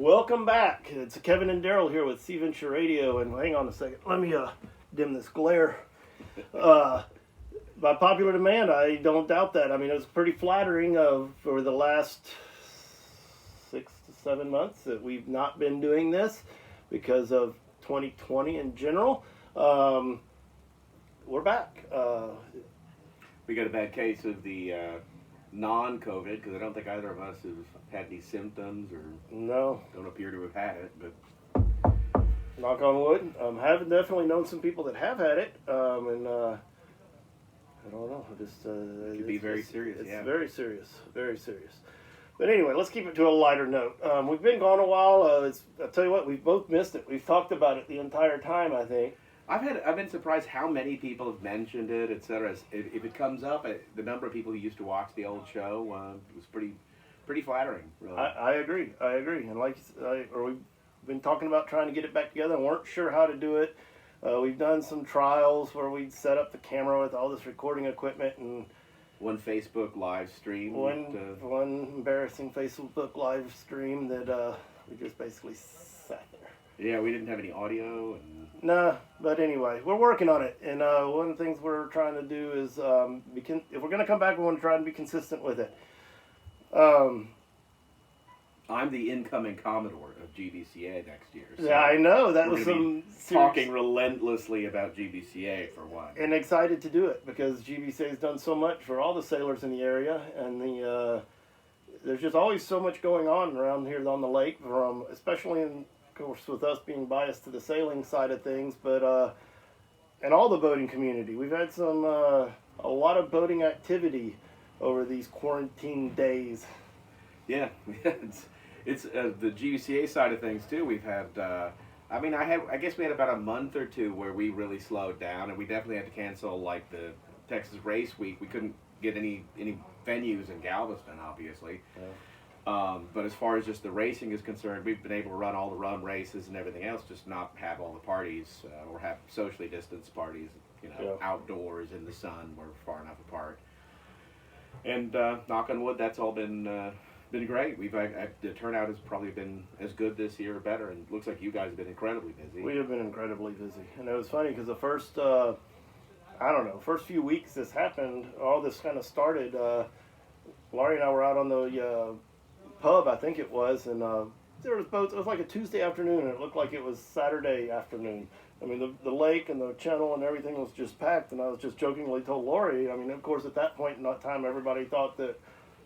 Welcome back. It's Kevin and Darryl here with Sea VentureRadio, and hang on a second. Let me dim this glare. By popular demand, I don't doubt that. I mean, it was pretty flattering for the last 6 to 7 months that we've not been doing this because of 2020 in general. We're back. We got a bad case of the non-COVID, because I don't think either of us have had any symptoms or don't appear to have had it. But knock on wood. Have definitely known some people that have had it, and I don't know. It could be very serious. It's very serious, very serious. But anyway, let's keep it to a lighter note. We've been gone a while. I'll tell you what, we've both missed it. We've talked about it the entire time, I think. I've been surprised how many people have mentioned it, etc. If it comes up, the number of people who used to watch the old show was pretty flattering. Really. I agree. And we've been talking about trying to get it back together and weren't sure how to do it. We've done some trials where we'd set up the camera with all this recording equipment and one Facebook live stream. One embarrassing Facebook live stream that we just basically sat there. Yeah, we didn't have any audio. Nah, but anyway, we're working on it. And one of the things we're trying to do is, if we're going to come back, we want to try and be consistent with it. I'm the incoming Commodore of GBCA next year. So yeah, I know. That was some talking relentlessly about GBCA for one. And excited to do it because GBCA has done so much for all the sailors in the area, and there's just always so much going on around here on the lake, especially in. Of course, with us being biased to the sailing side of things, but and all the boating community, we've had a lot of boating activity over these quarantine days. Yeah, it's the GUCA side of things too. We've had, I guess we had about a month or two where we really slowed down, and we definitely had to cancel like the Texas Race Week. We couldn't get any venues in Galveston, obviously. Yeah. But as far as just the racing is concerned, we've been able to run all the run races and everything else, just not have all the parties or have socially distanced parties, outdoors in the sun. We're far enough apart. And knock on wood, that's all been great. The turnout has probably been as good this year or better, and it looks like you guys have been incredibly busy. We have been incredibly busy, and it was funny because the first few weeks this happened, all this kind of started. Laurie and I were out on the pub, I think it was, and there was boats. It was like a Tuesday afternoon, and it looked like it was Saturday afternoon. I mean, the lake and the channel and everything was just packed, and I was just jokingly told Laurie, I mean, of course, at that point in time, everybody thought that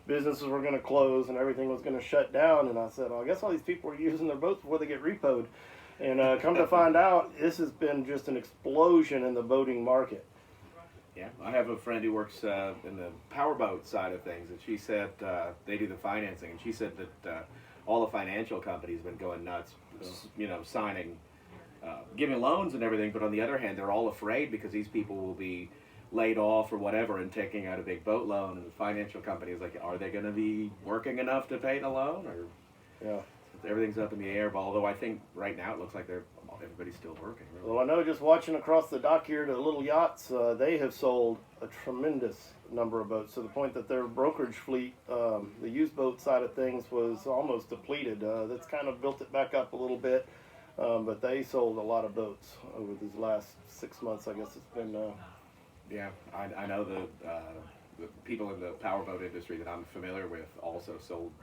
businesses were going to close and everything was going to shut down, and I said, well, I guess all these people are using their boats before they get repoed. And come to find out, this has been just an explosion in the boating market. Yeah, I have a friend who works in the powerboat side of things, and she said they do the financing, and she said that all the financial companies have been going nuts, signing, giving loans and everything, but on the other hand, they're all afraid because these people will be laid off or whatever and taking out a big boat loan, and the financial company is like, are they going to be working enough to pay the loan? Or yeah, everything's up in the air, but although I think right now it looks like everybody's still working. Really. Well, I know just watching across the dock here to little yachts, they have sold a tremendous number of boats to the point that their brokerage fleet, the used boat side of things, was almost depleted. That's kind of built it back up a little bit, but they sold a lot of boats over these last 6 months. I guess it's been. Yeah, I know the people in the powerboat industry that I'm familiar with also sold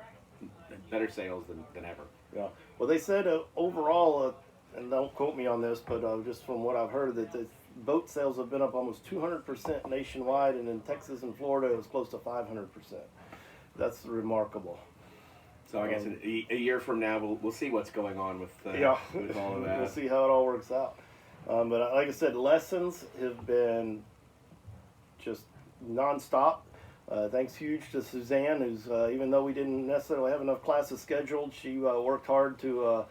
better sales than ever. Yeah. Well, they said overall. And don't quote me on this, but just from what I've heard, that the boat sales have been up almost 200% nationwide, and in Texas and Florida, it was close to 500%. That's remarkable. So I guess a year from now, we'll see what's going on with all of that. We'll see how it all works out. But like I said, lessons have been just nonstop. Thanks huge to Suzanne, who's even though we didn't necessarily have enough classes scheduled, she worked hard to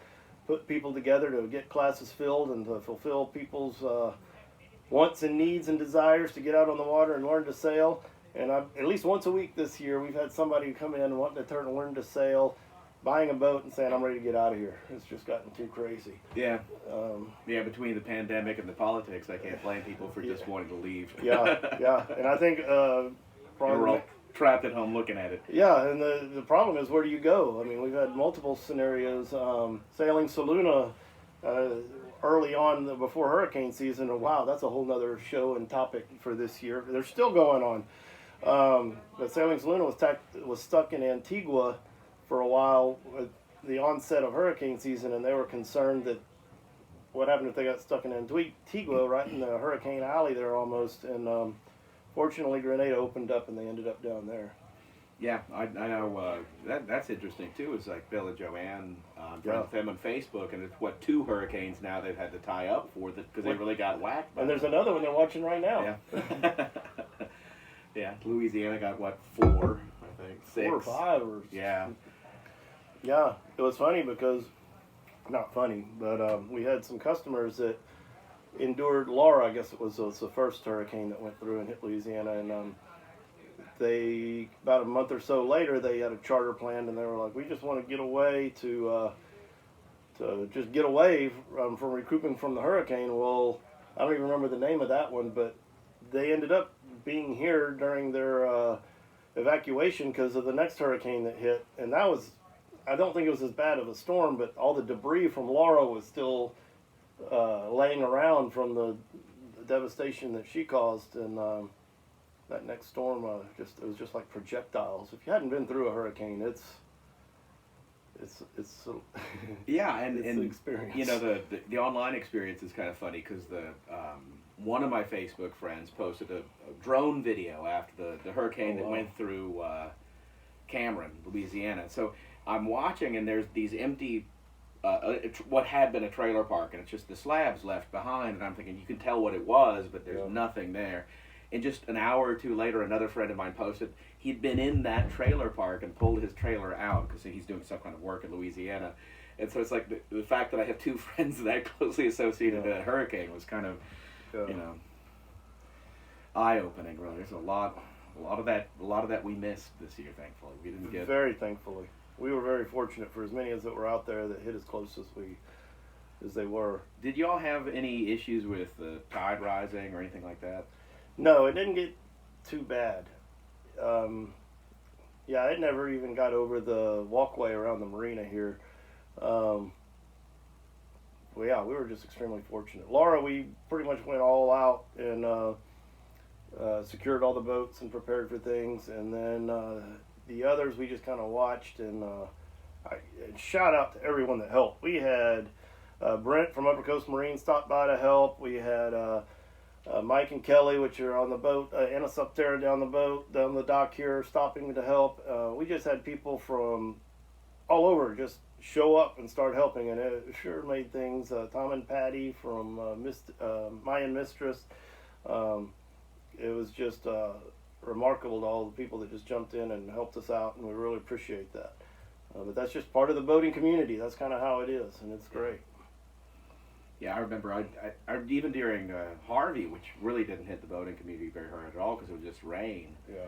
put people together to get classes filled and to fulfill people's wants and needs and desires to get out on the water and learn to sail. And at least once a week this year, we've had somebody come in wanting to learn to sail, buying a boat and saying, I'm ready to get out of here. It's just gotten too crazy. Yeah. Between the pandemic and the politics, I can't blame people for just wanting to leave. Yeah. And I think we're all trapped at home looking at it. Yeah, and the problem is, where do you go? I mean, we've had multiple scenarios. Sailing Saluna early on before hurricane season, and wow, that's a whole nother show and topic for this year. They're still going on. But Sailing Saluna was stuck in Antigua for a while at the onset of hurricane season, and they were concerned that what happened if they got stuck in Antigua, right in the hurricane alley there almost, and fortunately Grenada opened up and they ended up down there. Yeah, I know. That's interesting too. It's like Bill and Joanne, friends with them on Facebook, and it's 2 hurricanes now they've had to tie up for because they really got whacked. And there's another one they're watching right now. Yeah. Yeah, Louisiana got 4, I think, 6. 4 or 5 or yeah. Yeah, it was funny because, not funny, but we had some customers that endured Laura. I guess it was the first hurricane that went through and hit Louisiana, and they, about a month or so later, they had a charter planned, and they were like, we just want to get away to just get away from recouping from the hurricane. Well, I don't even remember the name of that one, but they ended up being here during their evacuation because of the next hurricane that hit, and that was, I don't think it was as bad of a storm, but all the debris from Laura was still laying around from the devastation that she caused, and that next storm it was just like projectiles. If you hadn't been through a hurricane, it's yeah, and it's an experience. You know, the online experience is kind of funny because one of my Facebook friends posted a drone video after the hurricane that went through Cameron, Louisiana. So I'm watching, and there's these empty, what had been a trailer park, and it's just the slabs left behind, and I'm thinking, you can tell what it was, but there's nothing there. And just an hour or two later, another friend of mine posted he'd been in that trailer park and pulled his trailer out because he's doing some kind of work in Louisiana. And so it's like the fact that I have 2 friends that closely associated with that hurricane was kind of, you know, eye-opening. Really, there's a lot of that we missed this year. Thankfully, we didn't get. Very thankfully, we were very fortunate for as many as that were out there that hit as close as they were. Did y'all have any issues with the tide rising or anything like that? No, it didn't get too bad. Yeah, it never even got over the walkway around the marina here. Well, yeah, we were just extremely fortunate. Laura, we pretty much went all out and secured all the boats and prepared for things. And then the others, we just kind of watched. And shout out to everyone that helped. We had Brent from Upper Coast Marine stopped by to help. We had Mike and Kelly, which are on the boat, Anna Subterra down the dock here, stopping to help. We just had people from all over just show up and start helping, and it sure made things. Tom and Patty from Mayan Mistress. It was just remarkable to all the people that just jumped in and helped us out, and we really appreciate that. But that's just part of the boating community. That's kind of how it is, and it's great. Yeah, I remember I even during Harvey, which really didn't hit the boating community very hard at all because it was just rain. Yeah.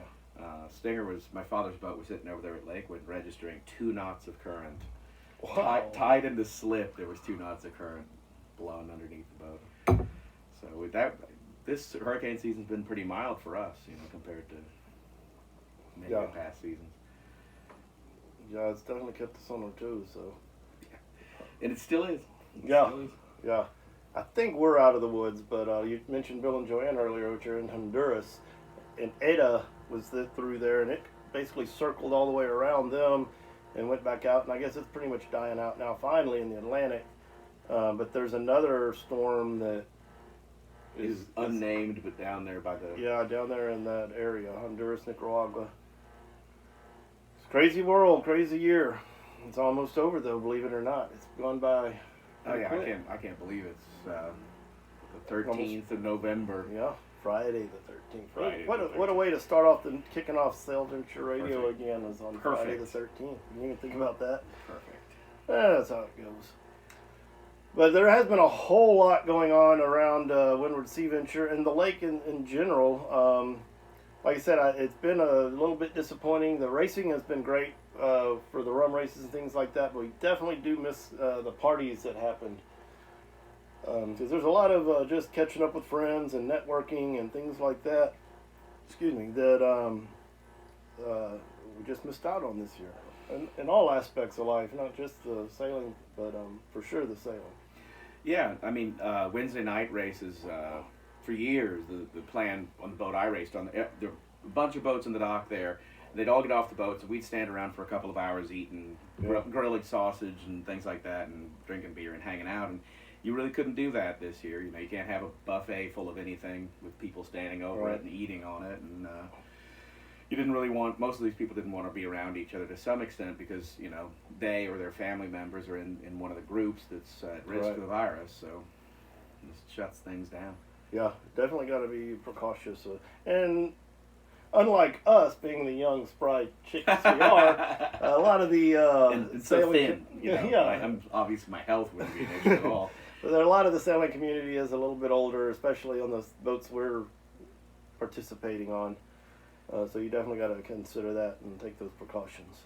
Stinger my father's boat was sitting over there at Lakewood registering 2 knots of current. Wow. Tied into slip, there was 2 knots of current blowing underneath the boat. So with that, this hurricane season's been pretty mild for us, you know, compared to many of the past seasons. Yeah, it's definitely kept us on our toes, so. And it still is. Yeah, I think we're out of the woods, but you mentioned Bill and Joanne earlier, which are in Honduras, and Ada was through there, and it basically circled all the way around them and went back out, and I guess it's pretty much dying out now finally in the Atlantic, but there's another storm that is unnamed, but down there by the... Yeah, down there in that area, Honduras, Nicaragua. It's a crazy world, crazy year. It's almost over, though, believe it or not. It's gone by... Oh yeah, I can't believe it's the 13th of November. Yeah, Friday the 13th. What a way to start off kicking off SeaVentureRadio again is on Friday the 13th. You didn't even think about that. Perfect. That's how it goes. But there has been a whole lot going on around Windward Sea Venture and the lake in general. Like I said, it's been a little bit disappointing. The racing has been great for the rum races and things like that, but we definitely do miss the parties that happened. Because there's a lot of just catching up with friends and networking and things like that. Excuse me. That we just missed out on this year. In all aspects of life, not just the sailing, but for sure the sailing. Yeah, I mean, Wednesday night races, for years, the plan on the boat I raced on, there were a bunch of boats in the dock there. They'd all get off the boats, and we'd stand around for a couple of hours eating, grilling sausage and things like that, and drinking beer and hanging out. And you really couldn't do that this year. You know, you can't have a buffet full of anything with people standing over it and eating on it. And you didn't really want, most of these people didn't want to be around each other to some extent because, you know, they or their family members are in one of the groups that's at risk for the virus. So it just shuts things down. Yeah, definitely got to be precautious. And unlike us, being the young, spry chicks we are, a lot of the and so thin, you know, I'm obviously my health wouldn't be an issue at all. But there, a lot of the sailing community is a little bit older, especially on the boats we're participating on. So you definitely got to consider that and take those precautions.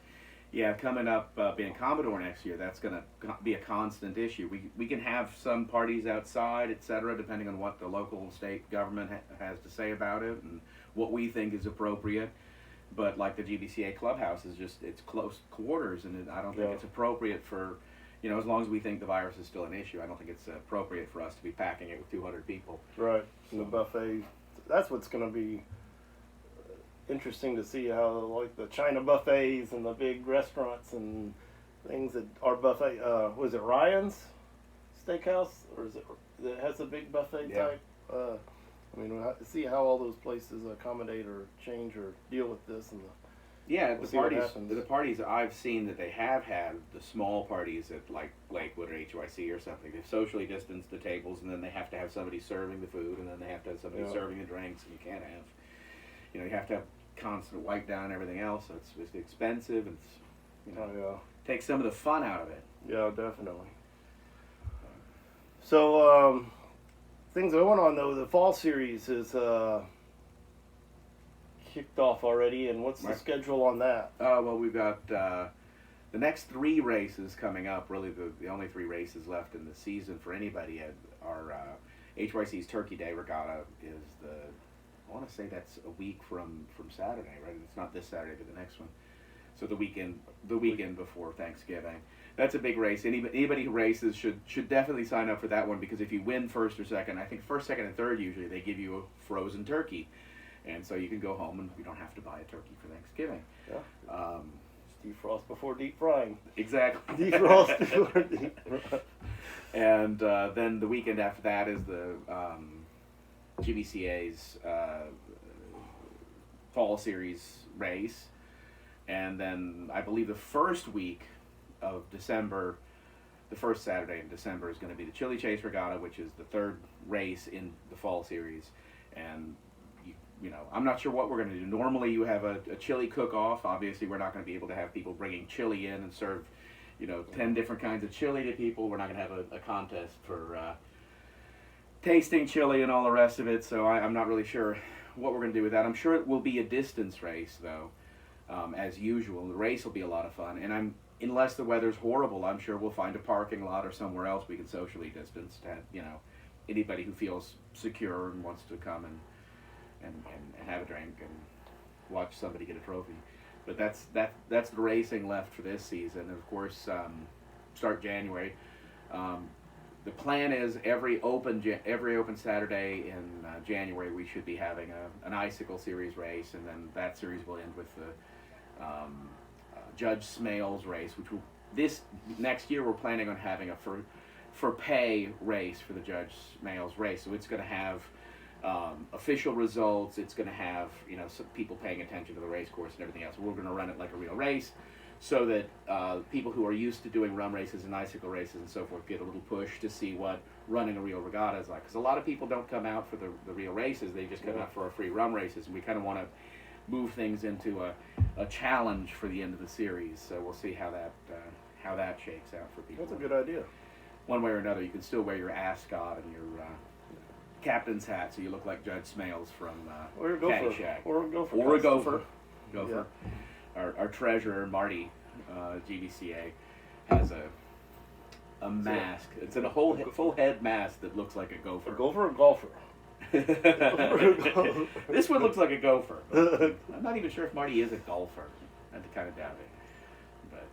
Yeah, coming up, being Commodore next year, that's going to be a constant issue. We can have some parties outside, etc., depending on what the local and state government has to say about it and what we think is appropriate. But like the GBCA clubhouse is just, it's close quarters, and I don't think it's appropriate for, you know, as long as we think the virus is still an issue, I don't think it's appropriate for us to be packing it with 200 people. Right, and the buffet, that's what's going to be interesting to see how, like, the China buffets and the big restaurants and things that are buffet, was it Ryan's Steakhouse, or is it that has a big buffet type? I mean, we'll have to see how all those places accommodate or change or deal with this. And the parties I've seen that they have had, the small parties at like Lakewood or HYC or something, they've socially distanced the tables, and then they have to have somebody serving the food, and then they have to have somebody serving the drinks, and you can't have, you know, you have to have constant wipe down and everything else. So it's expensive, and it's, you know, takes some of the fun out of it. Yeah, definitely. So things going on though. The fall series is kicked off already, and what's the schedule on that? Well, we've got the next 3 races coming up. Really, the only 3 races left in the season for anybody. Our HYC's Turkey Day Regatta is I want to say that's a week from Saturday, right? It's not this Saturday, but the next one. So the weekend before Thanksgiving. That's a big race. Anybody who races should definitely sign up for that one, because if you win first or second, I think first, second, and third usually they give you a frozen turkey, and so you can go home and you don't have to buy a turkey for Thanksgiving. Yeah. Defrost before deep frying. Exactly. Defrost before deep frying. And then the weekend after that is the GBCA's fall series race, and then I believe the first week of December, the first Saturday in December, is going to be the Chili Chase Regatta, which is the 3rd race in the fall series. And you know, I'm not sure what we're going to do. Normally you have a chili cook-off. Obviously we're not going to be able to have people bringing chili in and serve, you know, 10 different kinds of chili to people. We're not going to have a contest for tasting chili and all the rest of it, so I'm not really sure what we're going to do with that. I'm sure it will be a distance race, though, as usual. The race will be a lot of fun, and unless the weather's horrible, I'm sure we'll find a parking lot or somewhere else we can socially distance to have, you know, anybody who feels secure and wants to come and have a drink and watch somebody get a trophy. But that's the racing left for this season. And of course, start January. The plan is every open Saturday in January we should be having an icicle series race, and then that series will end with the Judge Smales race, which this next year we're planning on having a for pay race for the Judge Smales race. So it's going to have official results. It's going to have, you know, some people paying attention to the race course and everything else. We're going to run it like a real race, so that people who are used to doing rum races and icicle races and so forth get a little push to see what running a real regatta is like. Because a lot of people don't come out for the real races; they just come out for our free rum races, and we kind of want to move things into a challenge for the end of the series. So we'll see how that shakes out for people. That's a good idea. One way or another, you can still wear your ascot and your captain's hat, so you look like Judge Smales from Caddyshack. Or a gopher. Or a gopher. Gopher. Yeah. Our treasurer, Marty, GBCA, has a mask. It's a full head mask that looks like a gopher. A gopher or golfer? This one looks like a gopher. I'm not even sure if Marty is a golfer. I kind of doubt it. But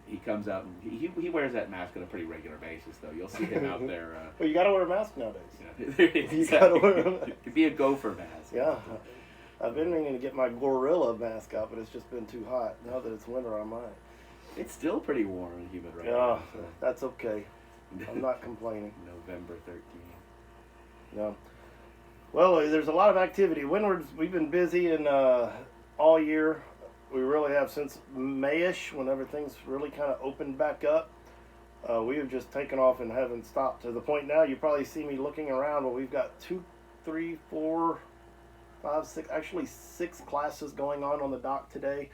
he comes out and he wears that mask on a pretty regular basis, though. You'll see him out there. Well, you got to wear a mask nowadays. You gotta wear a mask. It could be a gopher mask. Yeah. I've been meaning to get my gorilla mask out, but it's just been too hot. Now that it's winter, I might. It's still pretty warm and humid right now. now. Yeah, that's okay. I'm not complaining. November 13th. No. Well, there's a lot of activity. Windward's, we've been busy and all year. We really have since May-ish, when everything's really kind of opened back up. We have just taken off and haven't stopped, to the point now you probably see me looking around. Well, we've got 2, 3, 4, 5, 6, actually 6 classes going on the dock today.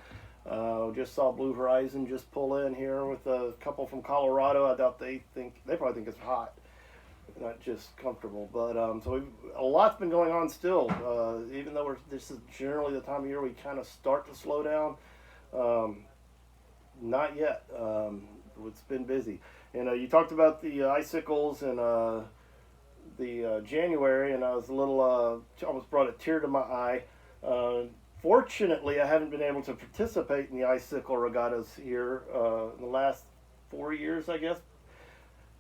Just saw Blue Horizon just pull in here with a couple from Colorado. I doubt they probably think it's hot, not just comfortable. But so a lot's been going on still. Even though this is generally the time of year we kind of start to slow down, not yet. It's been busy. And you talked about the icicles and the January, and I was a little almost brought a tear to my eye. Fortunately, I haven't been able to participate in the icicle regattas here in the last 4 years, I guess,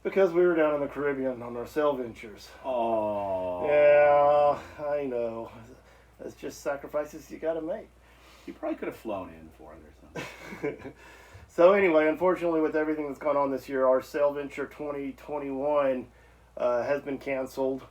because we were down in the Caribbean on our SeaVentures. Oh. Yeah, I know. That's just sacrifices you got to make. You probably could have flown in for it or something. So anyway, unfortunately, with everything that's gone on this year, our SeaVenture 2021 has been canceled.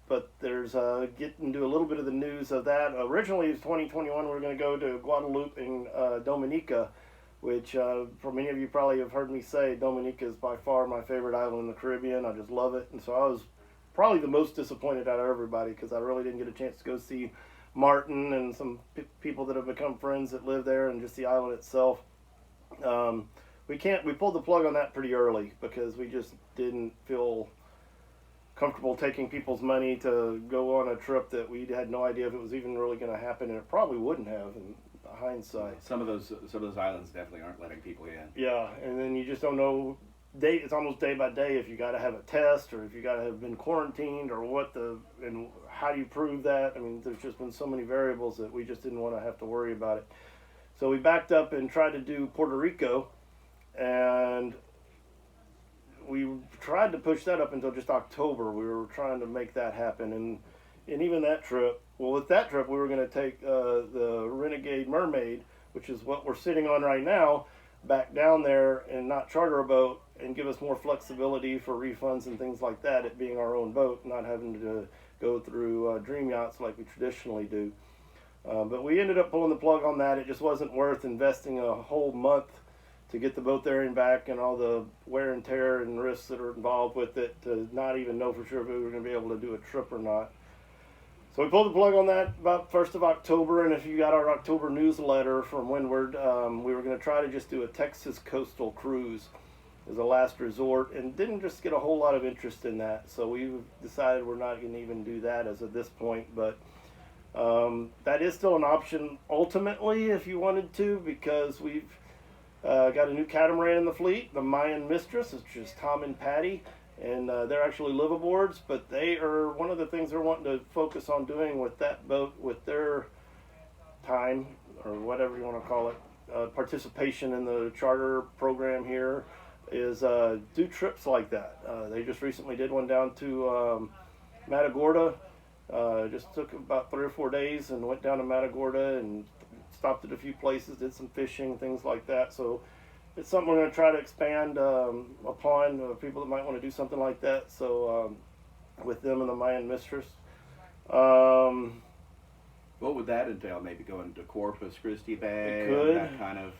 But there's getting into a little bit of the news of that. Originally, it was 2021. We were going to go to Guadeloupe and Dominica, which for many of you probably have heard me say, Dominica is by far my favorite island in the Caribbean. I just love it. And so I was probably the most disappointed out of everybody, because I really didn't get a chance to go see Martin and some people that have become friends that live there, and just the island itself. We pulled the plug on that pretty early because we just didn't feel comfortable taking people's money to go on a trip that we had no idea if it was even really going to happen, and it probably wouldn't have in hindsight. Some of those islands definitely aren't letting people in. Yeah, and then you just don't know. It's almost day by day if you got to have a test, or if you got to have been quarantined, or and how do you prove that? I mean, there's just been so many variables that we just didn't want to have to worry about it. So we backed up and tried to do Puerto Rico, and we tried to push that up until just October. We were trying to make that happen, and even that trip, with that trip we were going to take the Renegade Mermaid, which is what we're sitting on right now, back down there and not charter a boat, and give us more flexibility for refunds and things like that, it being our own boat, not having to go through dream yachts like we traditionally do. But we ended up pulling the plug on that. It just wasn't worth investing a whole month to get the boat there and back, and all the wear and tear and risks that are involved with it, to not even know for sure if we were going to be able to do a trip or not. So we pulled the plug on that about 1st of October, and if you got our October newsletter from Windward, we were going to try to just do a Texas coastal cruise as a last resort, and didn't just get a whole lot of interest in that. So we decided we're not going to even do that as of this point, but that is still an option ultimately if you wanted to, because we've got a new catamaran in the fleet, the Mayan Mistress, which is Tom and Patty, and they're actually liveaboards, but they are one of the things they're wanting to focus on doing with that boat, with their time, or whatever you want to call it, participation in the charter program here, is do trips like that. They just recently did one down to Matagorda. Just took about 3 or 4 days and went down to Matagorda and stopped at a few places, did some fishing, things like that. So it's something we're going to try to expand upon people that might want to do something like that. So with them and the Mayan Mistress. What would that entail? Maybe going to Corpus Christi Bay? It could. That kind of.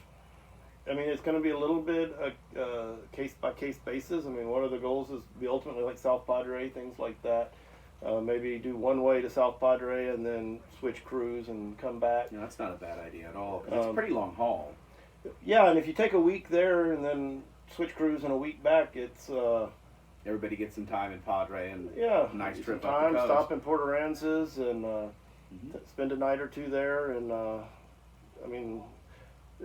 I mean, it's going to be a little bit case-by-case basis. I mean, one of the goals is to be ultimately like South Padre, things like that. Maybe do one way to South Padre and then switch cruise and come back. No, that's not a bad idea at all. It's a pretty long haul. Yeah, and if you take a week there and then switch cruise and a week back, it's everybody gets some time in Padre and nice trip some up time, the coast. stop in Port Aransas and spend a night or two there. And I mean,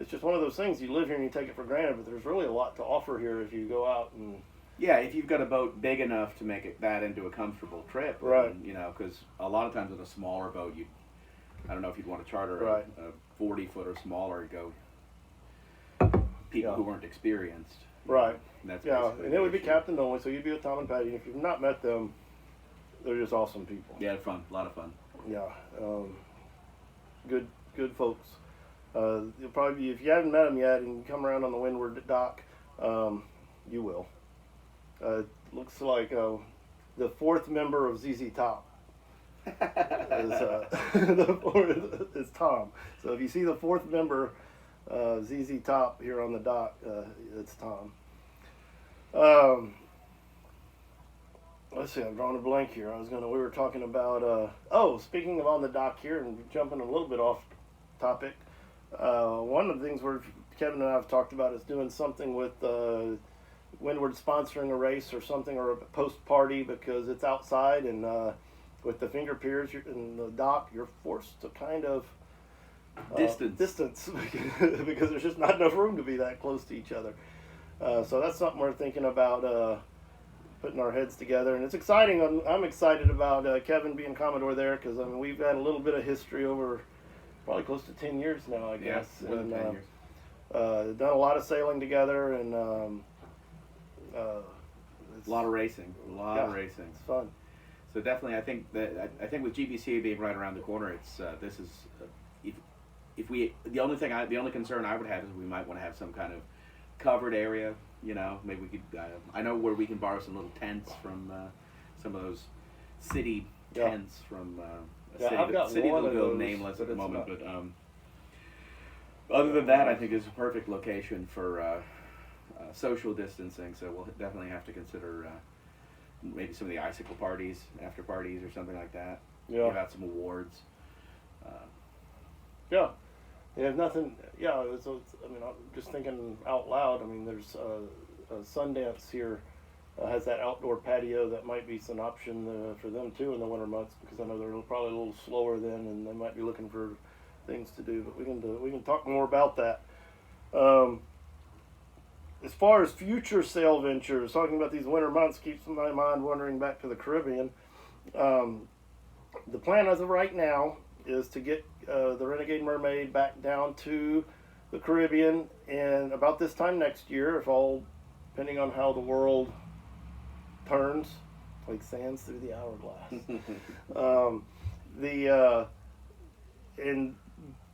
it's just one of those things. You live here and you take it for granted, but there's really a lot to offer here if you go out and Yeah, if you've got a boat big enough to make it that into a comfortable trip, Right. and, because a lot of times with a smaller boat, I don't know if you'd want to charter Right. a 40-foot or smaller and go people Yeah. who weren't experienced. Right. And that's Yeah, basically and the it would be issue. captain only, so you'd be with Tom and Patty. And if you've not met them, they're just awesome people. Yeah, fun, a lot of fun. Yeah, good folks. You'll probably be, if you haven't met them yet and you come around on the Windward dock, you will. Looks like the fourth member of ZZ Top is Tom. So if you see the fourth member, ZZ Top here on the dock, it's Tom. Let's see, I'm drawing a blank here. We were talking about, speaking of on the dock here and jumping a little bit off topic, one of the things Kevin and I have talked about is doing something with Windward sponsoring a race or something, or a post party, because it's outside, and with the finger piers in the dock, you're forced to kind of distance because there's just not enough room to be that close to each other. So that's something we're thinking about putting our heads together, and it's exciting. I'm excited about Kevin being Commodore there, because we've had a little bit of history over probably close to 10 years now, I guess. Yeah, more than 10 years. Done a lot of sailing together, and A lot of racing. Of racing. It's fun. So definitely, I think with GBCA being right around the corner, it's this is if we the only concern I would have is we might want to have some kind of covered area. Maybe we could. I know where we can borrow some little tents from some of those city tents from a city that'll go nameless at the moment. But other than that, I think it's a perfect location for social distancing. So we'll definitely have to consider maybe some of the icicle parties, after parties, or something like that. Yeah. Give out some awards. Yeah. Yeah, nothing. Yeah, I'm just thinking out loud. There's Sundance here has that outdoor patio that might be an option for them too in the winter months, because I know they're probably a little slower then, and they might be looking for things to do. But we can talk more about that. As far as future sail ventures, talking about these winter months keeps my mind wandering back to the Caribbean. The plan as of right now is to get the Renegade Mermaid back down to the Caribbean in about this time next year, if all, depending on how the world turns, like sands through the hourglass. And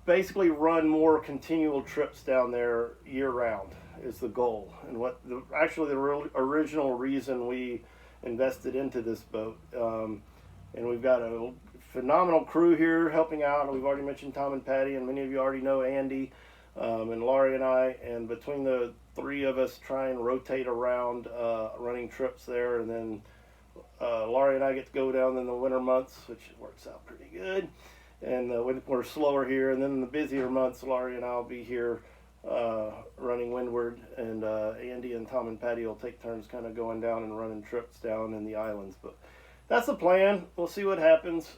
basically run more continual trips down there year round is the goal, and the original reason we invested into this boat. And we've got a phenomenal crew here helping out. We've already mentioned Tom and Patty, and many of you already know Andy and Laurie and I. And between the three of us, try and rotate around running trips there. And then Laurie and I get to go down in the winter months, which works out pretty good. And when we're slower here, and then in the busier months, Laurie and I will be here running Windward, and Andy and Tom and Patty will take turns kind of going down and running trips down in the islands. But that's the plan. We'll see what happens.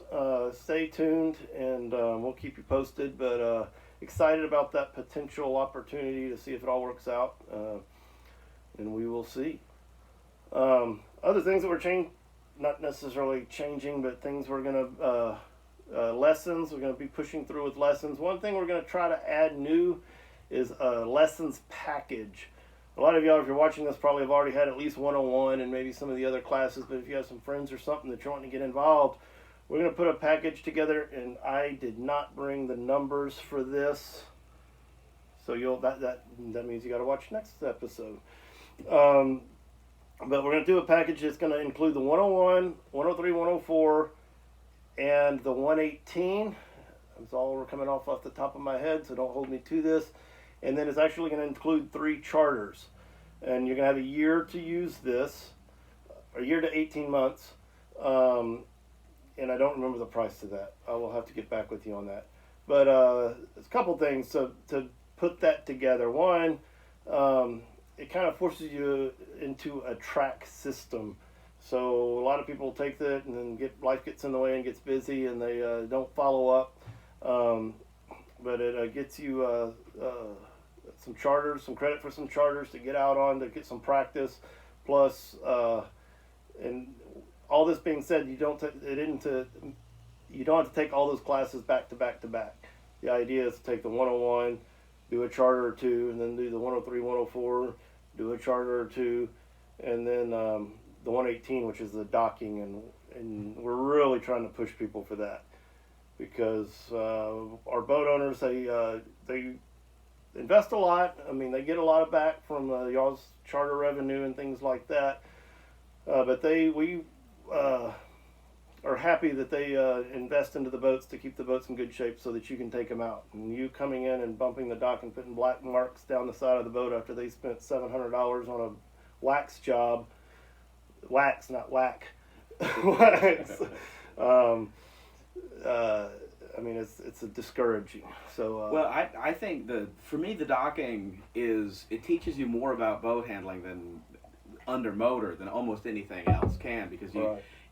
Stay tuned, and we'll keep you posted. But excited about that potential opportunity to see if it all works out, and we will see. Other things that we're not necessarily changing, but things we're going to lessons. We're going to be pushing through with lessons. One thing we're going to try to add new is a lessons package. A lot of y'all, if you're watching this, probably have already had at least 101 and maybe some of the other classes, but if you have some friends or something that you're wanting to get involved, we're going to put a package together, and I did not bring the numbers for this, so that means you got to watch next episode. But we're going to do a package that's going to include the 101, 103, 104, and the 118. That's all we're coming off the top of my head, so don't hold me to this. And then it's actually going to include 3 charters. And you're going to have a year to use this, a year to 18 months. And I don't remember the price to that. I will have to get back with you on that. But there's a couple things to put that together. One, it kind of forces you into a track system. So a lot of people take that, and then life gets in the way and gets busy, and they don't follow up. But it gets you some charters, some credit for some charters to get out on, to get some practice. plus, and all this being said, you don't have to take all those classes back to back to back. The idea is to take the 101, do a charter or two, and then do the 103, 104, do a charter or two, and then the 118, which is the docking, and we're really trying to push people for that, because our boat owners, they invest a lot. I mean, they get a lot of back from y'all's charter revenue and things like that, but we are happy that they invest into the boats to keep the boats in good shape so that you can take them out. And you coming in and bumping the dock and putting black marks down the side of the boat after they spent $700 on a wax job, wax, not whack, wax. I mean, it's a discouraging. So well, I think for me the docking it teaches you more about boat handling than under motor than almost anything else can, because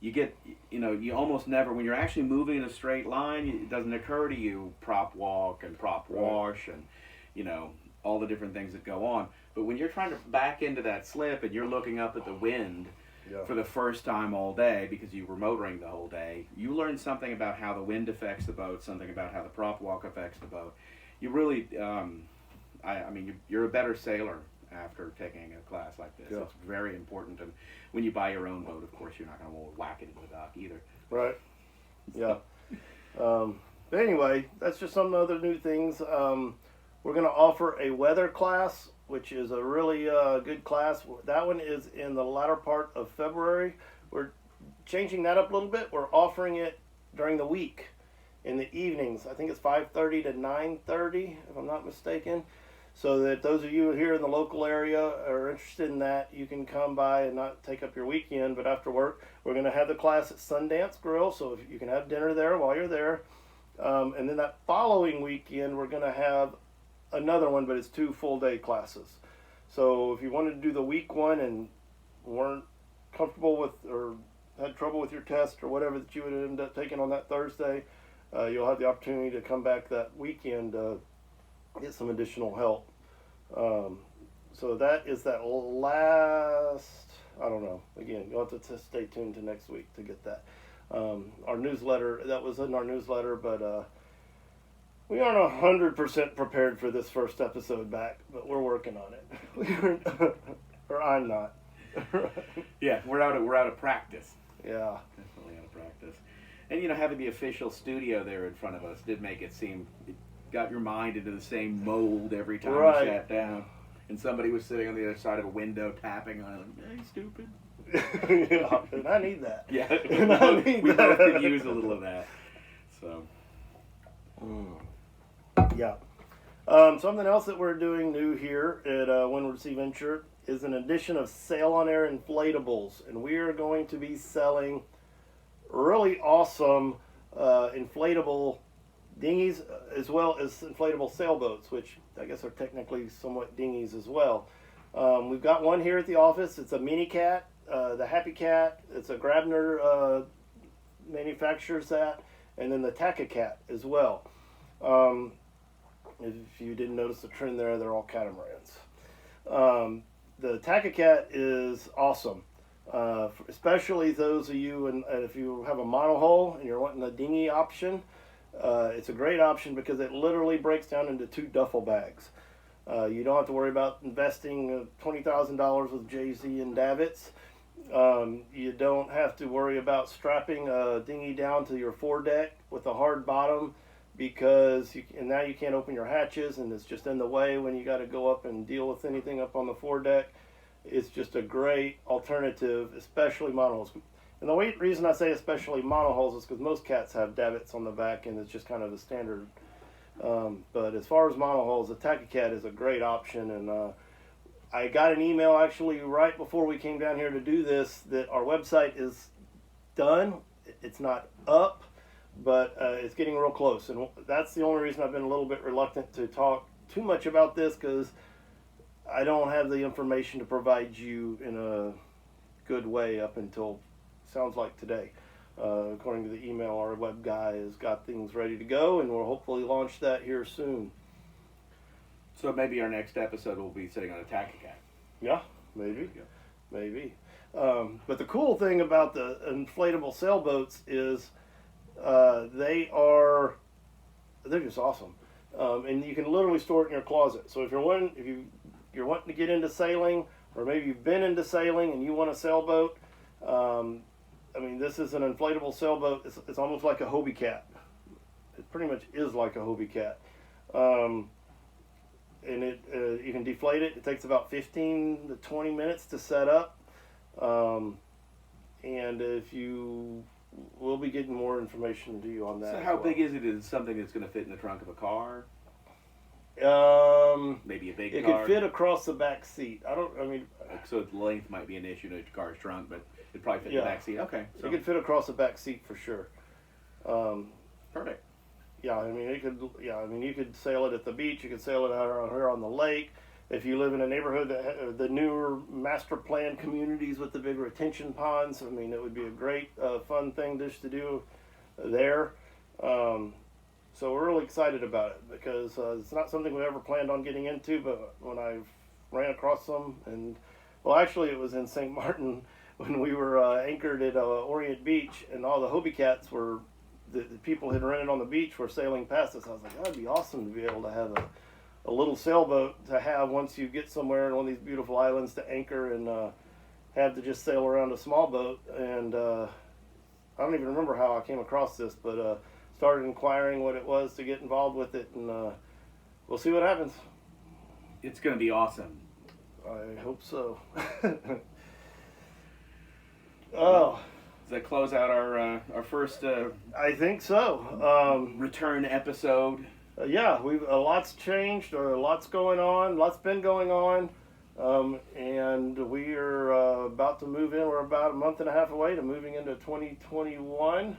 you get, you almost never, when you're actually moving in a straight line, it doesn't occur to you prop walk and prop wash and all the different things that go on. But when you're trying to back into that slip and you're looking up at the wind for the first time all day because you were motoring the whole day, you learn something about how the wind affects the boat, something about how the prop walk affects the boat. You really, I mean, you're a better sailor after taking a class like this. It's very important. And when you buy your own boat, of course, you're not going to whack it into the dock either. Right. Yeah. But anyway, that's just some other new things. We're going to offer a weather class, which is a really good class. That one is in the latter part of February. We're changing that up a little bit. We're offering it during the week in the evenings. I think it's 5:30 to 9:30, if I'm not mistaken. So that those of you here in the local area are interested in that, you can come by and not take up your weekend, but after work, we're going to have the class at Sundance Grill, so if you can have dinner there while you're there. And then that following weekend, we're going to have another one, but it's 2 full-day classes. So if you wanted to do the week one and weren't comfortable with or had trouble with your test or whatever that you would end up taking on that Thursday, you'll have the opportunity to come back that weekend get some additional help. So that is that last, I don't know, again, you'll have to stay tuned to next week to get that. Our newsletter, that was in our newsletter, but we aren't 100% prepared for this first episode back, but we're working on it. Or I'm not. Yeah, we're out of practice. Yeah. Definitely out of practice. And having the official studio there in front of us did make it seem, it got your mind into the same mold every time you sat down. And somebody was sitting on the other side of a window tapping on it, like, hey, stupid. Yeah, and I need that. Yeah, we both could use a little of that. So. Yeah. Something else that we're doing new here at Windward Sea Venture is an addition of Sail on Air inflatables. And we are going to be selling really awesome inflatable dinghies as well as inflatable sailboats, which I guess are technically somewhat dinghies as well. We've got one here at the office. It's a Mini Cat, the Happy Cat. It's a Grabner manufactures that, and then the Taka Cat as well. If you didn't notice the trend there, they're all catamarans. The Taka Cat is awesome, especially those of you, and if you have a monohull and you're wanting a dinghy option, it's a great option because it literally breaks down into 2 duffel bags. You don't have to worry about investing $20,000 with Jay-Z and davits. You don't have to worry about strapping a dinghy down to your foredeck with a hard bottom, because now you can't open your hatches and it's just in the way when you got to go up and deal with anything up on the foredeck. It's just a great alternative, especially monohulls. And the reason I say especially monohulls is because most cats have davits on the back and it's just kind of the standard. But as far as monohulls, the Taka Cat is a great option. And I got an email actually right before we came down here to do this that our website is done. It's not up, but it's getting real close. And that's the only reason I've been a little bit reluctant to talk too much about this, because I don't have the information to provide you in a good way up until, sounds like today. According to the email, our web guy has got things ready to go, and we'll hopefully launch that here soon. So maybe our next episode will be sitting on a Taka Cat. Yeah, maybe. maybe. But the cool thing about the inflatable sailboats is they're just awesome, and you can literally store it in your closet. So if you're wanting to get into sailing, or maybe you've been into sailing and you want a sailboat, I mean, this is an inflatable sailboat. It's almost like a Hobie Cat. It pretty much is like a Hobie Cat. And you can deflate it. It takes about 15 to 20 minutes to set up. And we'll be getting more information to you on that. So how big is it? Is it something that's going to fit in the trunk of a car? Maybe a big car? It could fit across the back seat. So the length might be an issue in a car's trunk, but it'd probably fit in the back seat. Okay. So it could fit across the back seat for sure. Perfect. Yeah, I mean, you could sail it at the beach. You could sail it out here on the lake. If you live in a neighborhood that the newer master plan communities with the big retention ponds, I mean, it would be a great, fun thing just to do there. So we're really excited about it because it's not something we ever planned on getting into. But when I ran across them, actually, it was in St. Martin when we were anchored at Orient Beach, and all the Hobie Cats were. The people had rented on the beach were sailing past us. I was like, that'd be awesome to be able to have a little sailboat to have once you get somewhere in one of these beautiful islands to anchor and have to just sail around a small boat. And I don't even remember how I came across this, but started inquiring what it was to get involved with it, and we'll see what happens. It's going to be awesome. I hope so. Oh. Does that close out our first? I think so. Return episode. Yeah, a lot's changed, or a lot's going on. Lots been going on, and we are about to move in. We're about a month and a half away to moving into 2021.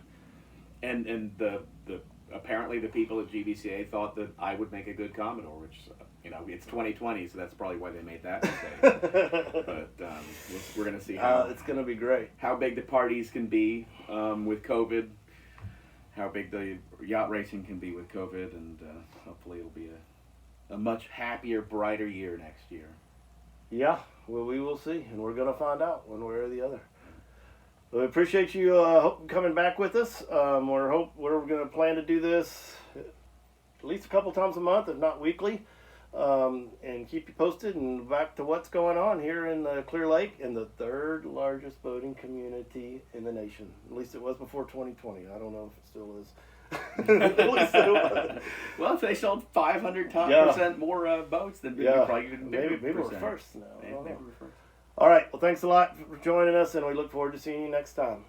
And the apparently the people at GBCA thought that I would make a good Commodore, which it's 2020, so that's probably why they made that mistake. But we're going to see how it's going to be great. How big the parties can be with COVID, how big the yacht racing can be with COVID, and hopefully it'll be a much happier, brighter year next year. Yeah, well, we will see, and we're going to find out one way or the other. We appreciate you coming back with us. We're going to plan to do this at least a couple times a month, if not weekly, and keep you posted and back to what's going on here in Clear Lake, in the third largest boating community in the nation. At least it was before 2020. I don't know if it still is. Well, if they sold 500% more boats, then maybe probably even bigger. Maybe we're first now. Maybe we're first. All right. Well, thanks a lot for joining us, and we look forward to seeing you next time.